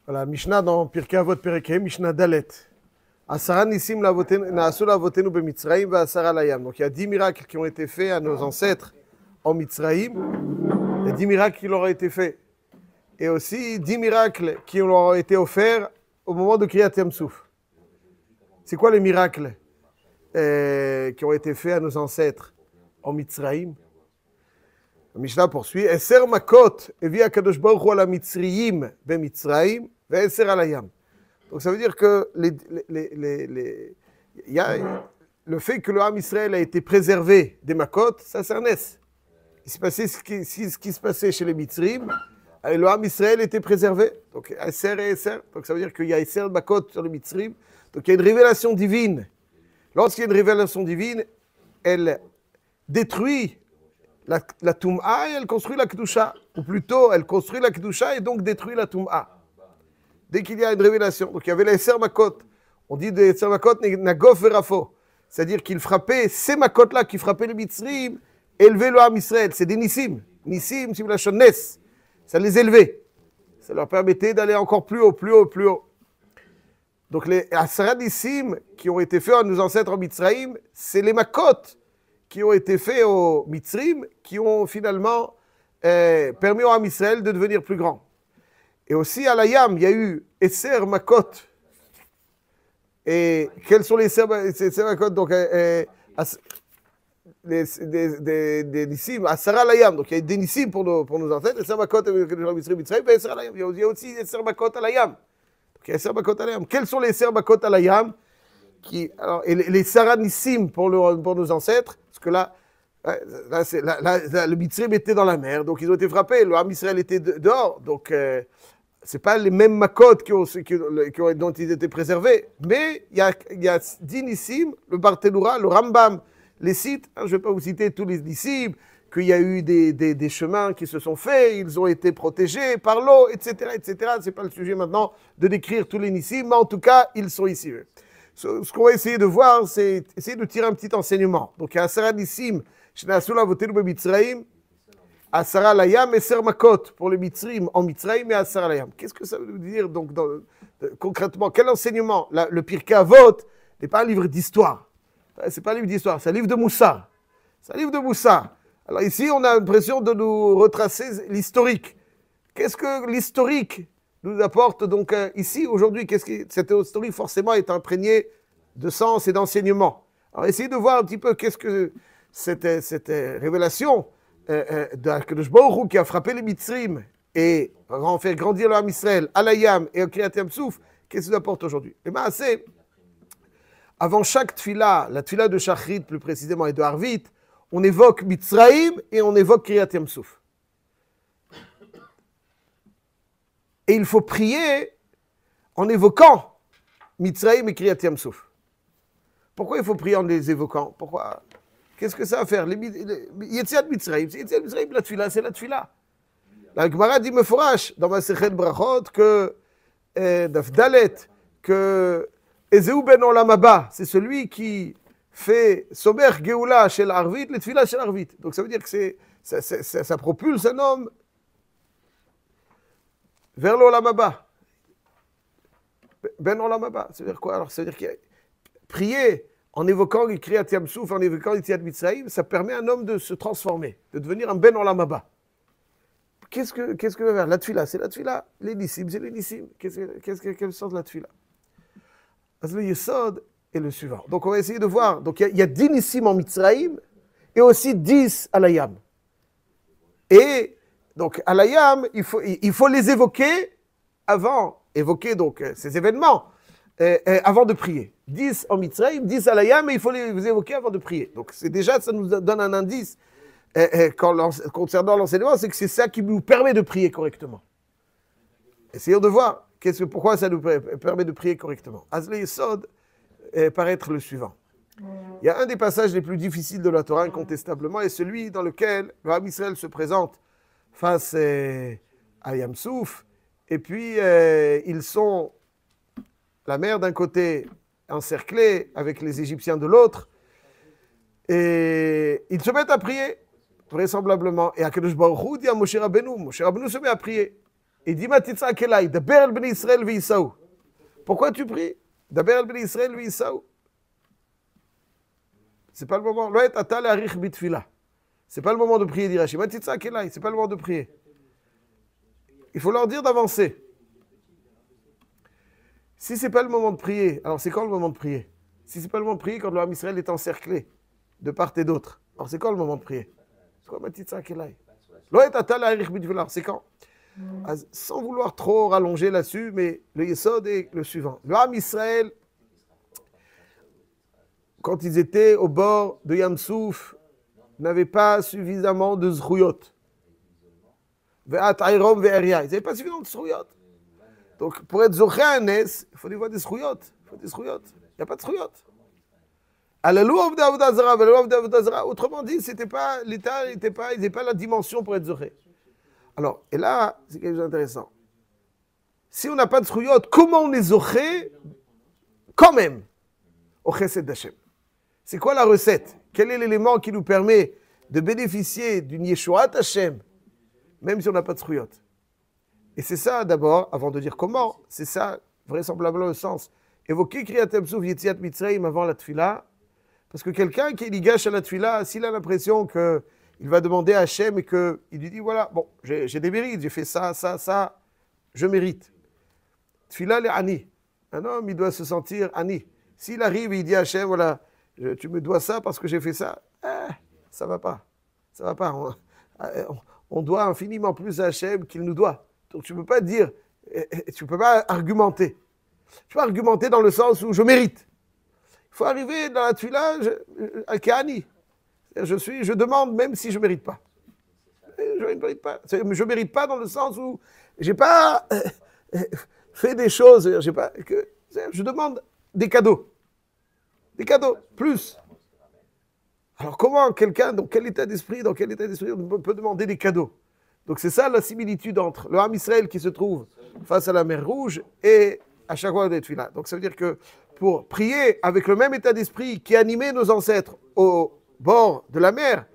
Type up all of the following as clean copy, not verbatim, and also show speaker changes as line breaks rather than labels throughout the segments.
Voilà, Mishnah dans Pirkei Avot Perek, Mishnah Dalet. Asara Nissim Naasu Lavotenu Bemitzraim Asara Layam. Donc il y a 10 miracles qui ont été faits à nos ancêtres en Mitzraïm. Il y a 10 miracles qui leur ont été faits. Et aussi 10 miracles qui leur ont été offerts au moment de Kriyat Yam Souf. C'est quoi les miracles qui ont été faits à nos ancêtres en Mitzraïm? La Mishnah poursuit. Eser Makot evi HaKadosh Baruch Hu ala Mitzriyim bemitzraïm ve'eser ala Yam. Donc ça veut dire que y a le fait que le Ham Israël a été préservé des Makot, ça c'est un S. Il s'est passé ce qui se passait chez les Mitzrim, et le Ham Israël était préservé. Donc Eser et Eser. Donc ça veut dire qu'il y a Eser Makot sur les Mitzrim. Donc il y a une révélation divine. Lorsqu'il y a une révélation divine, elle détruit la Toum'a et elle construit la Kedusha. Ou plutôt, elle construit la Kedusha et donc détruit la Toum'a. Dès qu'il y a une révélation. Donc il y avait la Eser Makot. On dit de Eser Makot, Nagof Verafo. C'est-à-dire qu'il frappait ces Makot-là qui frappaient les Mitzrim, élevaient le Ham Israël. C'est des Nissim. Nissim, c'est la Shonnes. Ça les élevait. Ça leur permettait d'aller encore plus haut, plus haut, plus haut. Donc les Asara Nissim qui ont été faits à nos ancêtres en Mitzraïm, c'est les Makot qui ont été faits au Mitzrim, qui ont finalement permis au Ham Israël de devenir plus grand. Et aussi à la Yam, il y a eu Eser Makot. Et quels sont les Eser Makot? Donc, des Nissim, Asara la Yam. Donc il y a des Nissim pour nos ancêtres, Eser Makot, Mitzrim, et Eser la Yam. Il y a aussi Eser Makot à la Yam. Donc, Eser Makot à la Yam. Quels sont les Eser Makot à la Yam? Et les Sara Nissim pour nos ancêtres, parce que là le Mitzrim était dans la mer, donc ils ont été frappés, le Ham Israël était dehors, donc c'est pas les mêmes Makot dont ils étaient préservés, mais il y a 10 Nissim, le Barthénoura, le Rambam, les cites, je ne vais pas vous citer tous les Nissim, qu'il y a eu des chemins qui se sont faits, ils ont été protégés par l'eau, etc., etc. C'est pas le sujet maintenant de décrire tous les Nissim, mais en tout cas, ils sont ici. Ce qu'on va essayer de voir, c'est essayer de tirer un petit enseignement. Donc, il y a Asara Nissim, Shnaasu Lavotenu bemitzraïm, Asara Layam, Eser Makot pour les Mitzrim en Mitzraïm et Asara Layam. Qu'est-ce que ça veut dire donc concrètement? Quel enseignement? Le Pirkei Avot n'est pas un livre d'histoire. C'est pas un livre d'histoire, c'est un livre de Moussar. C'est un livre de Moussar. Alors ici, on a l'impression de nous retracer l'historique. Qu'est-ce que l'historique nous apporte donc ici, aujourd'hui? Cette historique forcément est imprégnée de sens et d'enseignement. Alors essayez de voir un petit peu qu'est-ce que cette révélation d'Akadosh Baruch Hu qui a frappé les Mitzrim et a fait grandir le Ham Israël à la Yam et au Kriyat Yam Souf, qu'est-ce que ça apporte aujourd'hui? Eh bien, c'est avant chaque tfila, la tfila de Shachrit plus précisément et de Harvit, on évoque Mitzraïm et on évoque Kriyat Yam Souf. Et il faut prier en évoquant Mitzraïm et Kriyat Yam Souf. Pourquoi il faut prier en les évoquant? Pourquoi? Qu'est-ce que ça va faire? Yetziat Mitzraïm, c'est Yetziat Mitzraïm, la tfila, c'est la tfila. La Gemara dit meforash dans Masechet Brachot que Daf Dalet, que Ezeu ben Olam Haba, c'est celui qui fait Somer Geoula chez l'Arvit, les tfila chez l'Arvit. Donc ça veut dire que ça propulse un homme vers l'Olam Haba. Ben Olam Haba, ça veut dire quoi? Alors ça veut dire qu'il y a prier en évoquant le Kriyat Yam Souf, en évoquant Yetziat Mitzraïm, ça permet à un homme de se transformer, de devenir un Ben Olam Haba. Qu'est-ce que va faire? La tfila, c'est la tfila. Les Nissim, c'est les Nissim. Quel sens de la tfila? Le Yesod est le suivant. Donc on va essayer de voir. Donc il y a 10 Nissim en Mitzraïm et aussi 10 à la Yam. Et donc à la Yam, il faut les évoquer avant, évoquer donc ces événements, avant de prier. 10 en Mitzraïm, 10 à la Yam, mais il faut les évoquer avant de prier. Donc c'est déjà, ça nous donne un indice concernant l'enseignement, c'est que c'est ça qui nous permet de prier correctement. Essayons de voir pourquoi ça nous permet de prier correctement. Azle Yesod paraît être le suivant. Il y a un des passages les plus difficiles de la Torah, incontestablement, et celui dans lequel le Ham Israël se présente face à Yam Souf, et puis ils sont la mer d'un côté encerclée avec les Égyptiens de l'autre, et ils se mettent à prier, vraisemblablement. Et Akadosh Baruch Hu dit à Moshe Rabbeinu se met à prier. Il dit, Ma titzak elai, daber el bnei Israël ve'Isaou. Pourquoi tu pries? Daber el bnei Israël ve'Isaou. C'est pas le moment. Lo et ata le'arich bitfila. C'est pas le moment de prier, dit Rashi. Ma titzak elai, c'est pas le moment de prier. Il faut leur dire d'avancer. Si c'est pas le moment de prier, alors c'est quand le moment de prier? Si c'est pas le moment de prier, quand le Ham Israël est encerclé de part et d'autre, alors c'est quand le moment de prier? C'est quoi ma titzak elai? Lo et ata le'arich bitfila. C'est quand? Sans vouloir trop rallonger là-dessus, mais le Yesod est le suivant. Le Ham Israël, quand ils étaient au bord de Yam Souf, n'avaient pas suffisamment de zruyot. Ve'at ayrom ve'eria. Ils n'avaient pas suffisamment de zruyot. Donc, pour être zoché à un nes, il faut des zruyot. Il faut des zruyot. Il n'y a pas de zruyot. Autrement dit, c'était pas, l'État n'était pas, ils n'avaient pas la dimension pour être zoché. Alors, et là, c'est quelque chose d'intéressant. Si on n'a pas de zruyot, comment on est zoché quand même au chesed d'Hachem? C'est quoi la recette? Quel est l'élément qui nous permet de bénéficier d'une Yeshuat Hashem, même si on n'a pas de zruyot? Et c'est ça d'abord, avant de dire comment, c'est ça vraisemblablement le sens. Évoquer Kriyat Yam Souf Yetziat Mitzrayim avant la tfila, parce que quelqu'un qui est ligache à la tfila, s'il a l'impression qu'il va demander à Hashem et qu'il lui dit, voilà, bon, j'ai des mérites, j'ai fait ça, je mérite. Tfila les ani. Un homme, il doit se sentir ani. S'il arrive et il dit à Hashem, voilà, tu me dois ça parce que j'ai fait ça, ça va pas. Ça va pas. On doit infiniment plus à Hashem qu'il nous doit. Donc tu ne peux pas dire, tu ne peux pas argumenter. Tu peux argumenter dans le sens où je mérite. Il faut arriver dans la tfila à Kéani. Je demande même si je ne mérite pas. Je ne mérite pas. Je ne mérite pas dans le sens où je n'ai pas fait des choses. Je demande des cadeaux. Des cadeaux, plus. Alors comment quelqu'un, dans quel état d'esprit on peut demander des cadeaux? Donc c'est ça la similitude entre le Ham Israël qui se trouve face à la mer Rouge et à chaque fois des tefila. Donc ça veut dire que pour prier avec le même état d'esprit qui animait nos ancêtres au bord de la mer,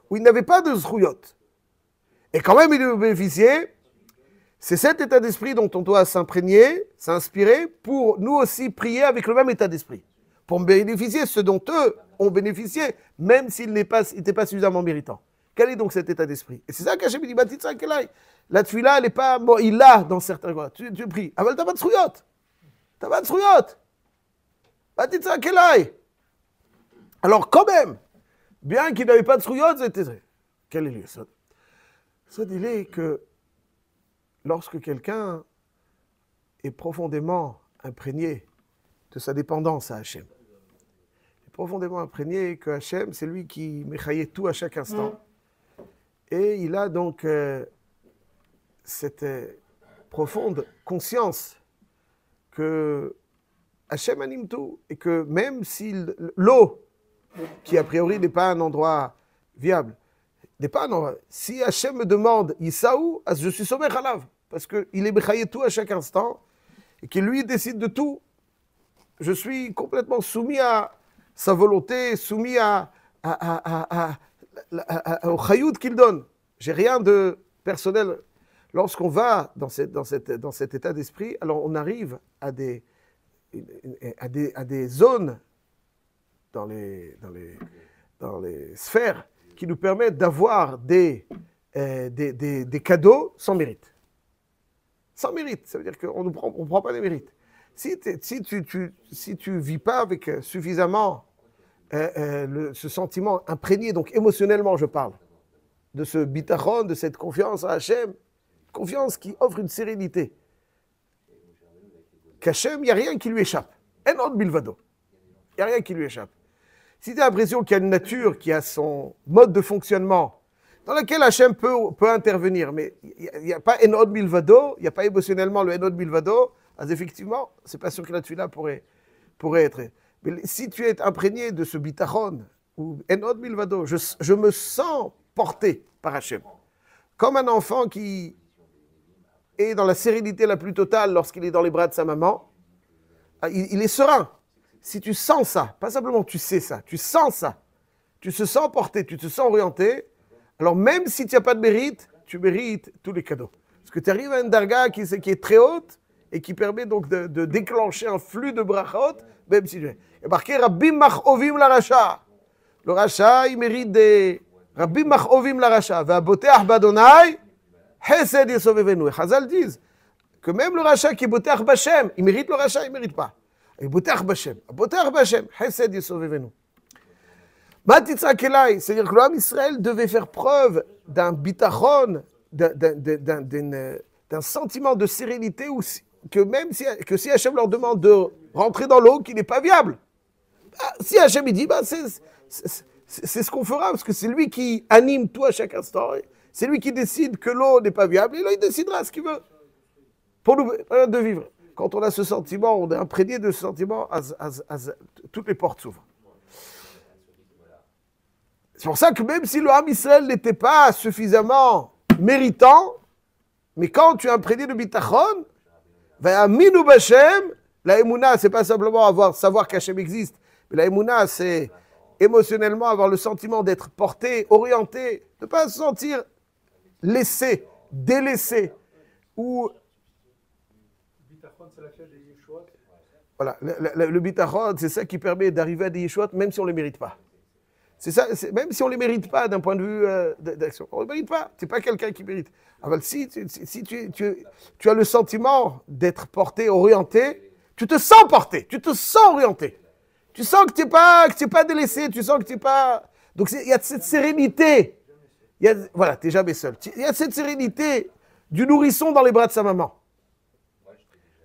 où ils n'avaient pas de zruyot, et quand même ils en bénéficiaient, c'est cet état d'esprit dont on doit s'imprégner, s'inspirer, pour nous aussi prier avec le même état d'esprit. Pour bénéficier ce dont eux ont bénéficié, même s'ils n'étaient pas suffisamment méritants. Quel est donc cet état d'esprit? Et c'est ça qu'Hachem dit, Batitzak Elai. La tfila, elle n'est pas, bon, il l'a dans certains cas. Tu pries. Ah, mais t'as pas de zruyot. T'as pas de zruyot. Batitzak Elai. Alors, quand même, bien qu'il n'avait pas de zruyot, c'était. Quel est le Yesod? Le Yesod, il est que lorsque quelqu'un est profondément imprégné de sa dépendance à Hachem, profondément imprégné que Hachem, c'est lui qui méchaillait tout à chaque instant. Et il a donc cette profonde conscience que Hachem anime tout et que même si l'eau, qui a priori n'est pas un endroit viable, n'est pas un endroit, si Hachem me demande Yisaou, je suis sommet Khalav, parce qu'il est méchaillé tout à chaque instant et qu'il lui décide de tout, je suis complètement soumis à sa volonté, soumis au chayout qu'il donne. J'ai rien de personnel. Lorsqu'on va dans cet état d'esprit, alors on arrive à des zones dans les sphères qui nous permettent d'avoir des cadeaux sans mérite. Sans mérite, ça veut dire qu'on ne prend pas les mérites. Si tu ne vis pas avec suffisamment ce sentiment imprégné, donc émotionnellement je parle, de ce bitachon, de cette confiance à Hachem, confiance qui offre une sérénité, qu'Hachem, il n'y a rien qui lui échappe. En od bilvado. Il n'y a rien qui lui échappe. Si tu as l'impression qu'il y a une nature qui a son mode de fonctionnement, dans laquelle Hachem peut intervenir, mais il n'y a pas en od bilvado, il n'y a pas émotionnellement le en od bilvado, effectivement, c'est pas sûr que la tefila pourrait être. Mais si tu es imprégné de ce bitachon, ou en od bilvado, je me sens porté par Hachem. Comme un enfant qui est dans la sérénité la plus totale lorsqu'il est dans les bras de sa maman, il est serein. Si tu sens ça, pas simplement tu sais ça, tu sens ça, tu te sens porté, tu te sens orienté, alors même si tu n'as pas de mérite, tu mérites tous les cadeaux. Parce que tu arrives à une darga qui est très haute et qui permet donc de déclencher un flux de brachot, même si... Il y a marqué Rabbi Mach'ovim la Racha. Le Racha, il mérite des... Rabbi Mach'ovim la Racha. Va'boteach badonai, Chesed yesovevenu. Et Chazal disent que même le Racha qui est boteach b'Hashem, il mérite le Racha, il ne mérite pas. Il boteach b'Hashem. Boteach b'Hashem, Chesed yesovevenu. Matitzak Elai, c'est-à-dire que l'homme Israël devait faire preuve d'un bitachon, d'un sentiment de sérénité, que même si Hachem leur demande de rentrer dans l'eau, qui n'est pas viable. Si Hachem il dit, c'est ce qu'on fera, parce que c'est lui qui anime tout à chaque instant. C'est lui qui décide que l'eau n'est pas viable, et là il décidera ce qu'il veut pour nous de vivre. Quand on a ce sentiment, on est imprégné de ce sentiment, toutes les portes s'ouvrent. C'est pour ça que même si le Ham Israël n'était pas suffisamment méritant, mais quand tu es imprégné de bitachon, Va'aminu b'Hashem, la Emouna, c'est pas simplement savoir qu'Hachem existe, mais la Emouna, c'est émotionnellement avoir le sentiment d'être porté, orienté, de ne pas se sentir laissé, délaissé, ou...
Le bitachon, c'est la clé des Yeshuot.
Voilà, le bitachon, c'est ça qui permet d'arriver à des Yeshuot, même si on ne les mérite pas. C'est ça, même si on ne les mérite pas d'un point de vue d'action. On ne les mérite pas, tu n'es pas quelqu'un qui mérite. Alors, si tu as le sentiment d'être porté, orienté, tu te sens porté, tu te sens orienté. Tu sens que tu n'es pas délaissé, tu sens que tu n'es pas... Donc il y a cette sérénité. Voilà, tu n'es jamais seul. Il y a cette sérénité du nourrisson dans les bras de sa maman.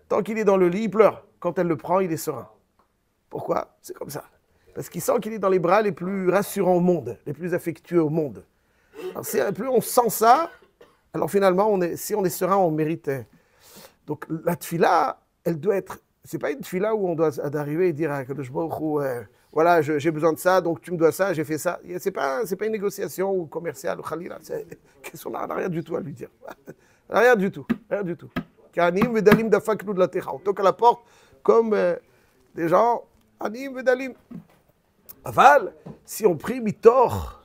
Tant qu'il est dans le lit, il pleure. Quand elle le prend, il est serein. Pourquoi? C'est comme ça. Parce qu'il sent qu'il est dans les bras les plus rassurants au monde, les plus affectueux au monde. Alors, plus on sent ça, alors finalement, si on est serein, on mérite. Donc la tfila, elle doit être... C'est pas une tfila où on doit arriver et dire à Kadosh Baruch Hu, voilà, j'ai besoin de ça, donc tu me dois ça, j'ai fait ça. C'est pas une négociation ou commerciale ou khalila. On n'a rien du tout à lui dire. Rien du tout, rien du tout. Kanim vedalim dafaknu de la techa. On toque à la porte comme des gens, anim vedalim. Aval, si on prie mitor,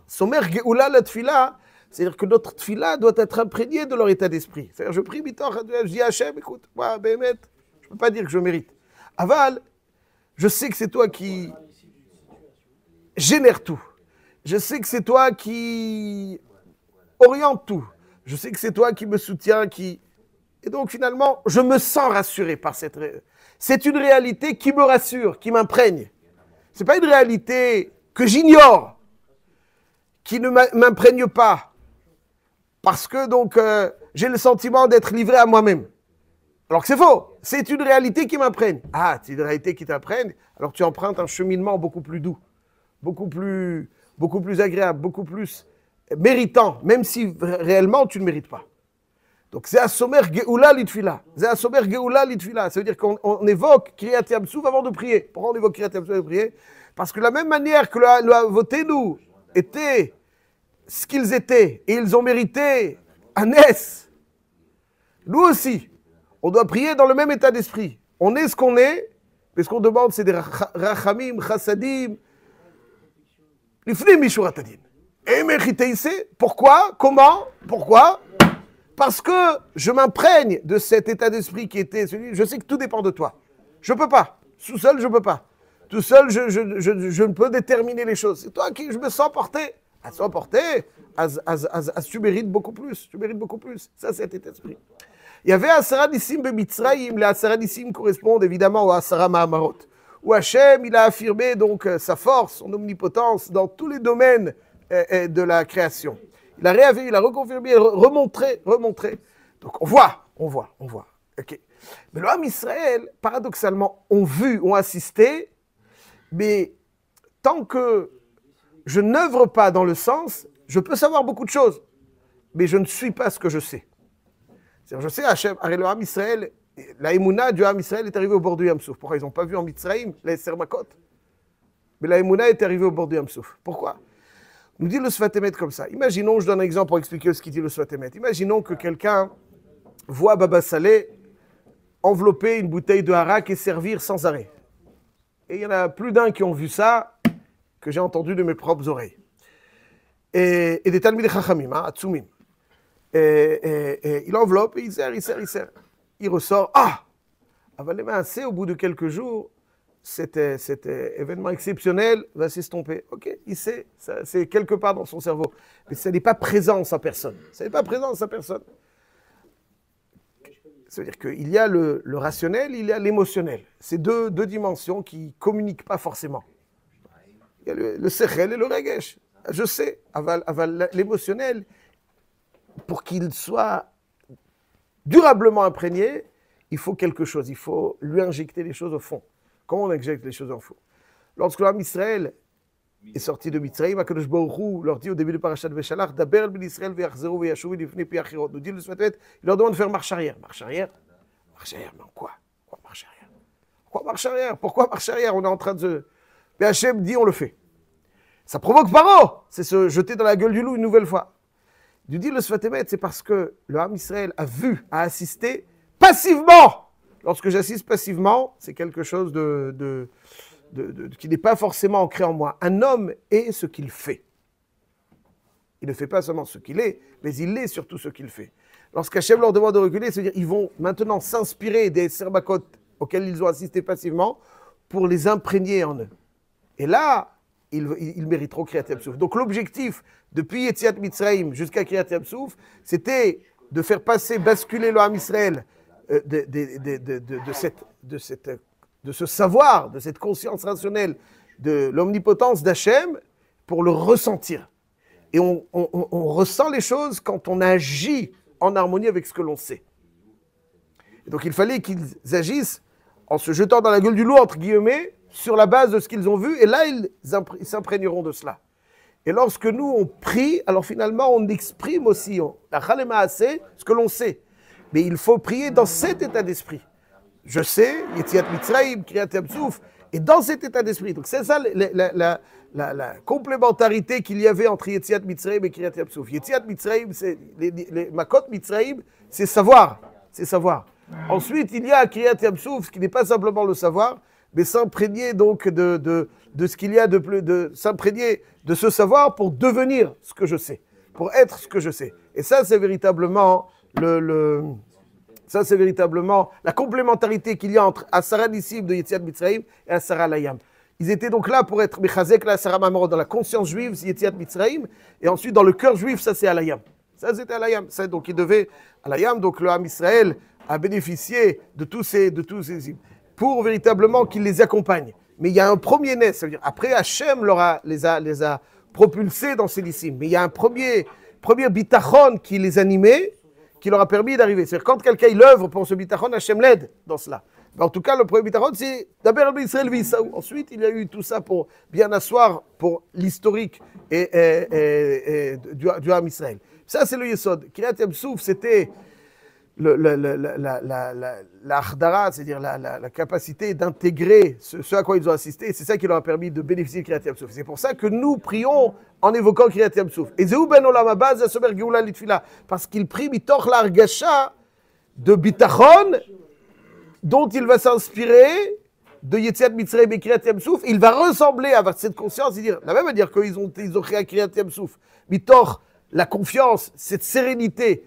somer geoula la tfila, c'est-à-dire que notre tfila doit être imprégnée de leur état d'esprit. C'est-à-dire, je prie mitor, je dis à Hachem, écoute, moi, Béhémet, je ne peux pas dire que je mérite. Aval, je sais que c'est toi qui génère tout. Je sais que c'est toi qui oriente tout. Je sais que c'est toi qui me soutiens, Et donc, finalement, je me sens rassuré par cette... C'est une réalité qui me rassure, qui m'imprègne. Ce n'est pas une réalité que j'ignore, qui ne m'imprègne pas, parce que donc j'ai le sentiment d'être livré à moi-même. Alors que c'est faux, c'est une réalité qui m'imprègne. Ah, c'est une réalité qui t'imprègne, alors tu empruntes un cheminement beaucoup plus doux, beaucoup plus agréable, beaucoup plus méritant, même si réellement tu ne mérites pas. Donc c'est Asomer Geoula Litfila. C'est Asomer Geoula Litfila. Ça veut dire qu'on évoque Kriyat Yamsouf avant de prier. Pourquoi on évoque Kriyat Yamsouf avant de prier? Parce que de la même manière que le Avotenu étaient ce qu'ils étaient, et ils ont mérité un S, nous aussi, on doit prier dans le même état d'esprit. On est ce qu'on est, mais ce qu'on demande, c'est des Rachamim, Chassadim, Lifnim Mishuratadin. Et mériter ici, pourquoi? Comment? Pourquoi? Parce que je m'imprègne de cet état d'esprit qui était celui, je sais que tout dépend de toi. Je ne peux pas. Tout seul, je ne peux pas. Tout seul, je ne peux déterminer les choses. C'est toi qui, je me sens porté. À se porté, tu mérites beaucoup plus. Tu mérites beaucoup plus. Ça, c'est cet état d'esprit. Il y avait Asara Nissim Bemitzraïm. Les Asara Nissim correspondent évidemment aux Asara Mahamarot. Où Hachem, il a affirmé donc sa force, son omnipotence dans tous les domaines de la création. Il a réaffirmé, il a reconfirmé, remontré. Donc on voit. Okay. Mais le Ham Israël, paradoxalement, ont vu, ont assisté, mais tant que je n'œuvre pas dans le sens, je peux savoir beaucoup de choses, mais je ne suis pas ce que je sais. C'est-à-dire, je sais, Hachem, le Ham Israël, la Emouna du Ham Israël est arrivée au bord du Yam Souf. Pourquoi ils n'ont pas vu en Mitzraïm les Sermakot? Mais la Emouna est arrivée au bord du Yam Souf. Pourquoi? Nous dit le Sfat Emet comme ça. Imaginons, je donne un exemple pour expliquer ce qu'il dit le Sfat Emet. Imaginons que quelqu'un voit Baba Saleh envelopper une bouteille de harak et servir sans arrêt. Et il y en a plus d'un qui ont vu ça, que j'ai entendu de mes propres oreilles. Et des Talmidei Chachamim, Atsumim. et il enveloppe, et il serre. Il ressort, au bout de quelques jours, cet événement exceptionnel va s'estomper. Ok, il sait, c'est quelque part dans son cerveau. Mais ce n'est pas présent en sa personne. Ça veut dire qu'il y a le rationnel, il y a l'émotionnel. C'est deux dimensions qui ne communiquent pas forcément. Il y a le sechel et le regesh. Je sais, l'émotionnel, pour qu'il soit durablement imprégné, il faut quelque chose. Il faut lui injecter les choses au fond. Comment on injecte les choses au fond? Lorsque l'homme Israël est sorti de Mitzrayim, Akadosh Baruch Hu leur dit au début de Parashat Beshalach, Daber el ben Israël ve'yachzeru ve'yashuvu lifnei pi achirot. Nous dit le Sfatet, il leur demande de faire marche arrière. Marche arrière, mais en quoi? Pourquoi marche arrière? On est en train de se... Mais Hachem dit, on le fait. Ça provoque Paro, c'est se jeter dans la gueule du loup une nouvelle fois. Il dit le Sfatemet, c'est parce que le Ham Israël a assisté passivement. Lorsque j'assiste passivement, c'est quelque chose qui n'est pas forcément ancré en moi. Un homme est ce qu'il fait. Il ne fait pas seulement ce qu'il est, mais il est surtout ce qu'il fait. Lorsqu'Hachem leur demande de reculer, c'est-à-dire qu'ils vont maintenant s'inspirer des serbakot auxquels ils ont assisté passivement pour les imprégner en eux. Et là, ils mériteront Kriyat Yam Souf. Donc l'objectif, depuis Yetziat Mitzrayim jusqu'à Kriyat Yam Souf, c'était de faire basculer le Ham Israël de ce savoir, de cette conscience rationnelle de l'omnipotence d'Hachem pour le ressentir. Et on ressent les choses quand on agit en harmonie avec ce que l'on sait. Et donc il fallait qu'ils agissent en se jetant dans la gueule du loup, entre guillemets, sur la base de ce qu'ils ont vu, et là ils s'imprégneront de cela. Et lorsque nous on prie, alors finalement on exprime aussi, ce que l'on sait. Mais il faut prier dans cet état d'esprit. Je sais, Yetziat Mitzrayim, Kriyat Yam Souf, et dans cet état d'esprit. Donc c'est ça la complémentarité qu'il y avait entre Yetziat Mitzrayim et Kriyat Yam Souf. Yetziat Mitzrayim, c'est les Makot Mitzrayim, c'est savoir. Ensuite, il y a Kriyat Yam Souf, qui n'est pas simplement le savoir, mais s'imprégner donc de ce qu'il y a de s'imprégner de ce savoir pour devenir ce que je sais, pour être ce que je sais. Et ça, c'est véritablement la complémentarité qu'il y a entre Asara Nissim de Yetziat Mitzrayim et Asara Layam. Ils étaient donc là pour être Mechazek la Asara Mamorot dans la conscience juive, c'est Yetziat Mitzrayim, et ensuite dans le cœur juif, ça c'est Alayam. Ça c'était Alayam. Donc il devait Alayam, donc le Ham Israël a bénéficié de tous ces pour véritablement qu'il les accompagne. Mais il y a un premier né, ça veut dire après Hachem les a propulsés dans ces lycées. Mais il y a un premier bitachon qui les animait, qui leur a permis d'arriver. C'est-à-dire quand quelqu'un il œuvre pour ce bitachon, Hachem l'aide dans cela. Mais en tout cas, le premier bitachon, c'est d'abord Israël Visaou. Ensuite, il y a eu tout ça pour bien asseoir pour l'historique du Ham Israël. Ça, c'est le Yesod. Kriyat Yam Souf, c'était l'Achdara, c'est-à-dire la capacité d'intégrer ce à quoi ils ont assisté, et c'est ça qui leur a permis de bénéficier de Kriyat Yam Souf. C'est pour ça que nous prions en évoquant Kriyat Yam Souf. Et Zéhu ben Olam haba zasomer geoula litfila, parce qu'il prie mitoch l'argasha de bitachon, dont il va s'inspirer de Yetziat Mitzrayim et Kriyat Yam Souf. Il va ressembler à cette conscience, la même à dire qu'ils ont créé Kriyat Yam Souf. Mitoch, la confiance, cette sérénité.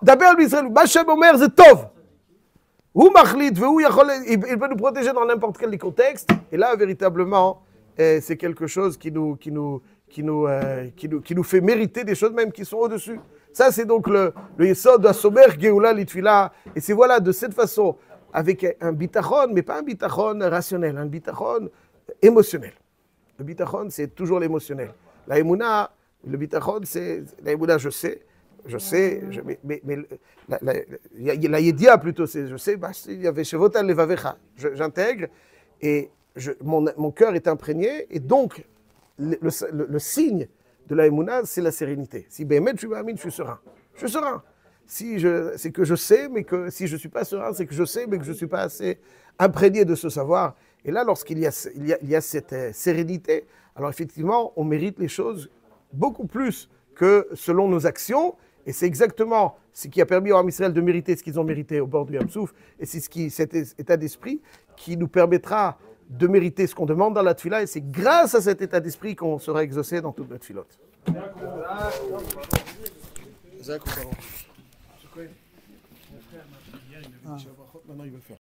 D'abord, Hachem Omer, c'est Tov. Il peut nous protéger dans n'importe quel contexte. Et là, véritablement, c'est quelque chose qui nous fait mériter des choses même qui sont au-dessus. Ça, c'est donc le Yesod de Somer, Geoula, Litfila. Et c'est voilà, de cette façon, avec un bitachon, mais pas un bitachon rationnel, un bitachon émotionnel. Le bitachon, c'est toujours l'émotionnel. La Emouna, le bitachon, c'est la Emouna, je sais, mais la Yedia plutôt, c'est je sais, il y avait Shevotan Levavecha, j'intègre, et mon cœur est imprégné, et donc le signe de la Emouna, c'est la sérénité. Si Béhémet, je suis serein. Je suis serein. C'est que je sais, mais que si je ne suis pas serein, c'est que je sais, mais que je ne suis pas assez imprégné de ce savoir. Et là, lorsqu'il y a cette sérénité, alors effectivement, on mérite les choses beaucoup plus que selon nos actions. Et c'est exactement ce qui a permis au Ham Israël de mériter ce qu'ils ont mérité au bord du Yam Souf. Et c'est cet état d'esprit qui nous permettra de mériter ce qu'on demande dans la tefila. Et c'est grâce à cet état d'esprit qu'on sera exaucé dans toute notre filote. זה הכותרות.
Mon frère m'a dit hier, il avait dit
Maintenant, il va le faire.